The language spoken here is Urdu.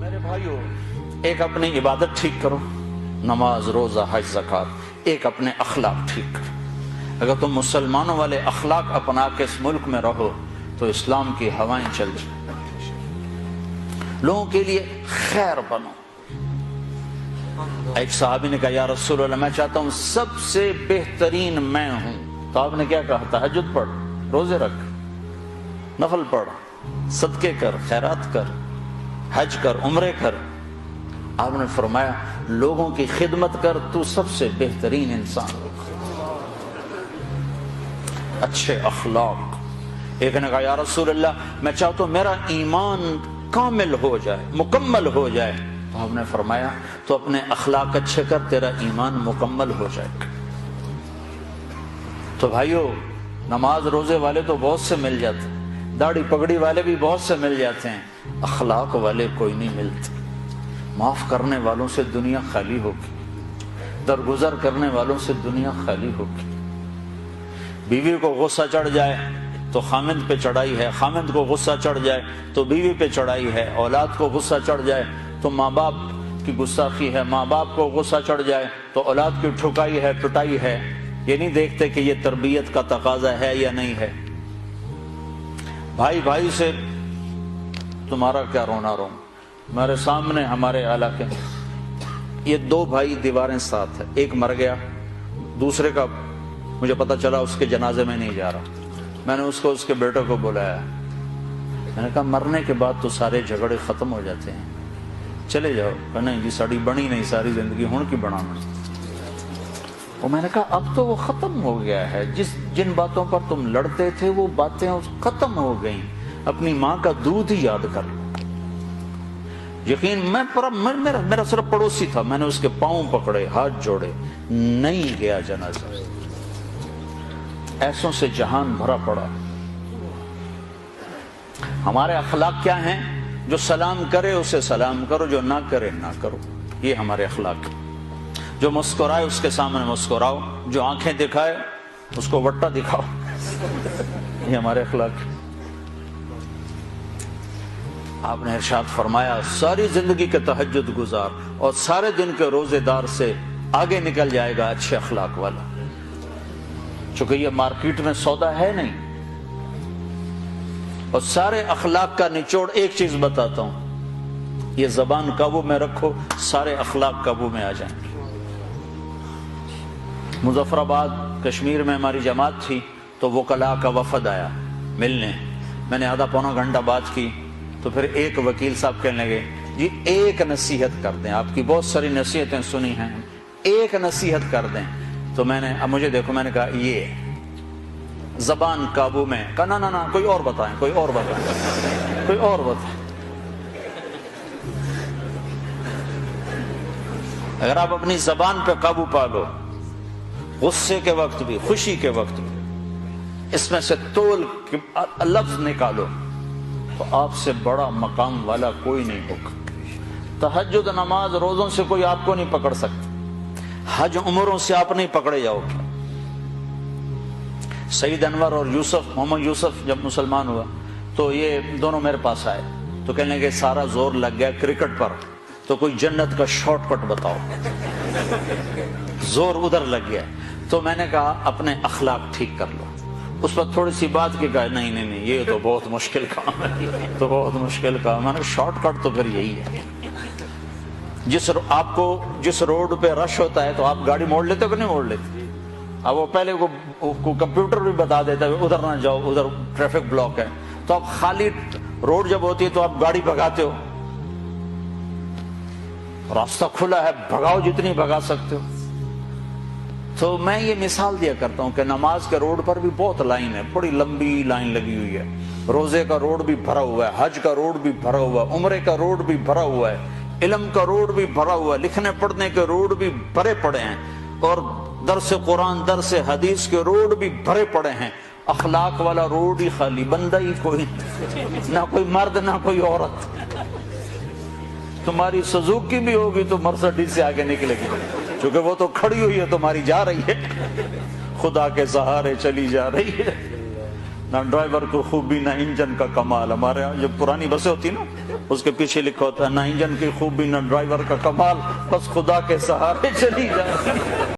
میرے بھائیو، ایک اپنی عبادت ٹھیک کرو، نماز، روزہ، حج، زکوٰۃ، ایک اپنے اخلاق ٹھیک کرو۔ اگر تم مسلمانوں والے اخلاق اپنا کے اس ملک میں رہو تو اسلام کی ہوائیں چل جائیں، لوگوں کے لیے خیر بنو۔ ایک صحابی نے کہا یا رسول اللہ میں چاہتا ہوں سب سے بہترین میں ہوں، تو آپ نے کیا کہا؟ تہجد پڑھ، روزے رکھ، نفل پڑھ، صدقے کر، خیرات کر، حج کر، عمرے کر۔ آپ نے فرمایا لوگوں کی خدمت کر، تو سب سے بہترین انسان۔ اچھے اخلاق۔ ایک نے کہا یا رسول اللہ میں چاہتا ہوں میرا ایمان کامل ہو جائے، مکمل ہو جائے، تو آپ نے فرمایا تو اپنے اخلاق اچھے کر، تیرا ایمان مکمل ہو جائے گا۔ تو بھائیو، نماز روزے والے تو بہت سے مل جاتے ہیں، داڑھی پگڑی والے بھی بہت سے مل جاتے ہیں، اخلاق والے کوئی نہیں ملتے۔ معاف کرنے والوں سے دنیا خالی ہوگی، درگزر کرنے والوں سے دنیا خالی ہوگی۔ بیوی کو غصہ چڑھ جائے تو خامند پہ چڑھائی ہے، خامند کو غصہ چڑھ جائے تو بیوی پہ چڑھائی ہے، اولاد کو غصہ چڑھ جائے تو ماں باپ کی گستاخی ہے، ماں باپ کو غصہ چڑھ جائے تو اولاد کی ٹھکائی ہے، پٹائی ہے۔ یہ نہیں دیکھتے کہ یہ تربیت کا تقاضا ہے یا نہیں ہے۔ بھائی بھائی سے تمہارا کیا رونا رو۔ میرے سامنے ہمارے علاقے میں یہ دو بھائی دیواریں ساتھ ہیں، ایک مر گیا، دوسرے کا مجھے پتا چلا اس کے جنازے میں نہیں جا رہا۔ میں نے اس کے بیٹے کو بلایا، میں نے کہا مرنے کے بعد تو سارے جھگڑے ختم ہو جاتے ہیں، چلے جاؤ۔ کہ نہیں جی ساڑی بنی نہیں ساری زندگی ہون کی بنانا۔ اور میں نے کہا اب تو وہ ختم ہو گیا ہے، جن باتوں پر تم لڑتے تھے وہ باتیں ختم ہو گئیں، اپنی ماں کا دودھ ہی یاد کر لو۔ یقین میرا صرف پڑوسی تھا، میں نے اس کے پاؤں پکڑے، ہاتھ جوڑے، نہیں گیا جنازہ۔ ایسوں سے جہان بھرا پڑا۔ ہمارے اخلاق کیا ہیں؟ جو سلام کرے اسے سلام کرو، جو نہ کرے نہ کرو، یہ ہمارے اخلاق ہیں۔ جو مسکرائے اس کے سامنے مسکراؤ، جو آنکھیں دکھائے اس کو وٹا دکھاؤ، یہ ہمارے اخلاق ہیں۔ آپ نے ارشاد فرمایا ساری زندگی کے تہجد گزار اور سارے دن کے روزے دار سے آگے نکل جائے گا اچھے اخلاق والا۔ چونکہ یہ مارکیٹ میں سودا ہے نہیں۔ اور سارے اخلاق کا نچوڑ ایک چیز بتاتا ہوں، یہ زبان قابو میں رکھو، سارے اخلاق قابو میں آ جائیں گے۔ مظفر آباد کشمیر میں ہماری جماعت تھی تو وکلاء کا وفد آیا ملنے، میں نے آدھا پونا گھنٹہ بات کی تو پھر ایک وکیل صاحب کہنے لگے جی ایک نصیحت کر دیں، آپ کی بہت ساری نصیحتیں سنی ہیں، ایک نصیحت کر دیں۔ تو میں نے اب مجھے دیکھو، میں نے کہا یہ زبان قابو میں، کہا نا نا نا کوئی اور بتائیں، کوئی اور بتائیں، کوئی اور بتائیں۔ اگر آپ اپنی زبان پہ قابو پا لو، غصے کے وقت بھی، خوشی کے وقت بھی، اس میں سے تول لفظ نکالو تو آپ سے بڑا مقام والا کوئی نہیں ہوگا۔ تہجد نماز روزوں سے کوئی آپ کو نہیں پکڑ سکتا، حج عمروں سے آپ نہیں پکڑے جاؤ گے۔ سعید انور اور محمد یوسف جب مسلمان ہوا تو یہ دونوں میرے پاس آئے تو کہنے لگے سارا زور لگ گیا کرکٹ پر، تو کوئی جنت کا شارٹ کٹ بتاؤ، زور ادھر لگ گیا۔ تو میں نے کہا اپنے اخلاق ٹھیک کر لو۔ اس پر تھوڑی سی بات کی، کہا نہیں نہیں نہیں یہ تو بہت مشکل کام ہے، تو بہت مشکل کام ہے۔ میں نے شارٹ کٹ تو پھر یہی ہے، آپ کو جس روڈ پہ رش ہوتا ہے تو آپ گاڑی موڑ لیتے ہو کہ نہیں موڑ لیتے؟ اب وہ پہلے کو کمپیوٹر بھی بتا دیتا ہے ادھر نہ جاؤ، ادھر ٹریفک بلاک ہے، تو آپ خالی روڈ جب ہوتی ہے تو آپ گاڑی بھگاتے ہو، راستہ کھلا ہے بھگاؤ جتنی بھگا سکتے ہو۔ تو میں یہ مثال دیا کرتا ہوں کہ نماز کے روڈ پر بھی بہت لائن ہے، بڑی لمبی لائن لگی ہوئی ہے، روزے کا روڈ بھی بھرا ہوا ہے، حج کا روڈ بھی بھرا ہوا ہے، عمرے کا روڈ بھی بھرا ہوا ہے، علم کا روڈ بھی بھرا ہوا ہے، لکھنے پڑھنے کے روڈ بھی بھرے پڑے ہیں، اور درس قرآن درس حدیث کے روڈ بھی بھرے پڑے ہیں۔ اخلاق والا روڈ ہی خالی، بندہ ہی کوئی، نہ کوئی مرد نہ کوئی عورت۔ تمہاری سزوکی بھی ہوگی تو مرسڈیز سے آگے نکلے گی، کیونکہ وہ تو کھڑی ہوئی ہے، تمہاری جا رہی ہے، خدا کے سہارے چلی جا رہی ہے۔ نہ ڈرائیور کو خوبی نہ انجن کا کمال۔ ہمارے یہاں جب پرانی بسیں ہوتی نا اس کے پیچھے لکھا ہوتا ہے نہ انجن کی خوبی نہ ڈرائیور کا کمال، بس خدا کے سہارے چلی جائے۔